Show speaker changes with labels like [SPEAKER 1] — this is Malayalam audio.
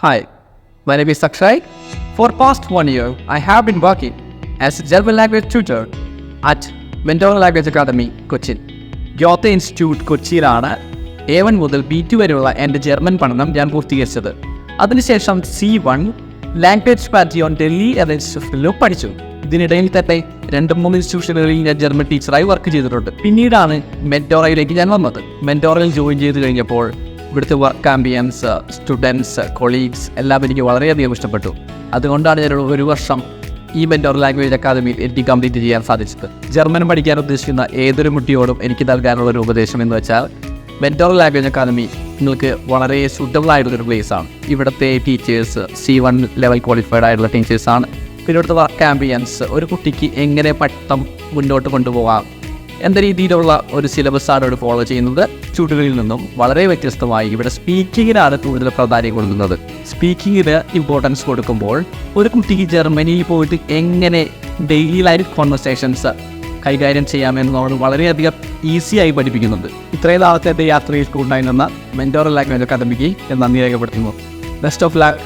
[SPEAKER 1] Hi, my name is Akshay. For past 1 year, I have been working as a German Language Tutor at Mentora Language Academy, Kochi. യോത്ത ഇൻസ്റ്റിറ്റ്യൂട്ട് കൊച്ചിയിലാണ് A1 മുതൽ B2 വരെയുള്ള എൻ്റെ ജർമ്മൻ പഠനം ഞാൻ പൂർത്തീകരിച്ചത്. അതിനുശേഷം C1 language patty on Delhi എന്ന ഇൻസ്റ്റിറ്റ്യൂഷനിലും പഠിച്ചു. ഇതിനിടയിൽ തന്നെ 2-3 ഇൻസ്റ്റിറ്റ്യൂഷനുകളിൽ ഞാൻ ജർമ്മൻ ടീച്ചറായി വർക്ക് ചെയ്തിട്ടുണ്ട്. പിന്നീടാണ് മെൻറ്റോറയിലേക്ക് ഞാൻ വന്നത്. മെൻറ്റോറയിൽ ജോയിൻ ചെയ്ത് കഴിഞ്ഞപ്പോൾ ഇവിടുത്തെ വർക്ക് ആംബിയൻസ്, സ്റ്റുഡൻസ്, കൊളീഗ്സ് എല്ലാം എനിക്ക് വളരെയധികം ഇഷ്ടപ്പെട്ടു. അതുകൊണ്ടാണ് ഞാൻ 1 വർഷം ഈ മെൻറ്റോർ ലാംഗ്വേജ് അക്കാദമിയിൽ എനിക്ക് കംപ്ലീറ്റ് ചെയ്യാൻ സാധിച്ചത്. ജർമ്മൻ പഠിക്കാൻ ഉദ്ദേശിക്കുന്ന ഏതൊരു കുട്ടിയോടും എനിക്ക് നൽകാനുള്ളൊരു ഉപദേശം എന്ന് വെച്ചാൽ മെൻറ്റോർ ലാംഗ്വേജ് അക്കാദമി നിങ്ങൾക്ക് വളരെ സൂട്ടബിൾ ആയിട്ടുള്ളൊരു പ്ലേസാണ്. ഇവിടുത്തെ ടീച്ചേഴ്സ് C1 ലെവൽ ക്വാളിഫൈഡ് ആയിട്ടുള്ള ടീച്ചേഴ്സാണ്. പിന്നെ ഇവിടുത്തെ വർക്ക് ആംബിയൻസ് ഒരു കുട്ടിക്ക് എങ്ങനെ പഠിത്തം മുന്നോട്ട് കൊണ്ടുപോകാം എന്ന രീതിയിലുള്ള ഒരു സിലബസാണ് ഇവിടെ ഫോളോ ചെയ്യുന്നത്. ട്യൂട്ടറിൽ നിന്നും വളരെ വ്യത്യസ്തമായി ഇവിടെ സ്പീക്കിങ്ങിനാണ് കൂടുതൽ പ്രാധാന്യം കൊടുക്കുന്നത്. സ്പീക്കിങ്ങിന് ഇമ്പോർട്ടൻസ് കൊടുക്കുമ്പോൾ ഒരു കുട്ടിക്ക് ജർമ്മനിയിൽ പോയിട്ട് എങ്ങനെ ഡെയിലി ലൈഫ് കോൺവെർസേഷൻസ് കൈകാര്യം ചെയ്യാമെന്നോട് വളരെയധികം ഈസിയായി പഠിപ്പിക്കുന്നുണ്ട്. ഇത്രയും നാളത്തെ യാത്രയിൽ ഉണ്ടായിരുന്ന മെൻറ്റോർ ലാംഗ്വേജ് അക്കാദമിക്ക് നന്ദി രേഖപ്പെടുത്തുന്നു. Best of luck.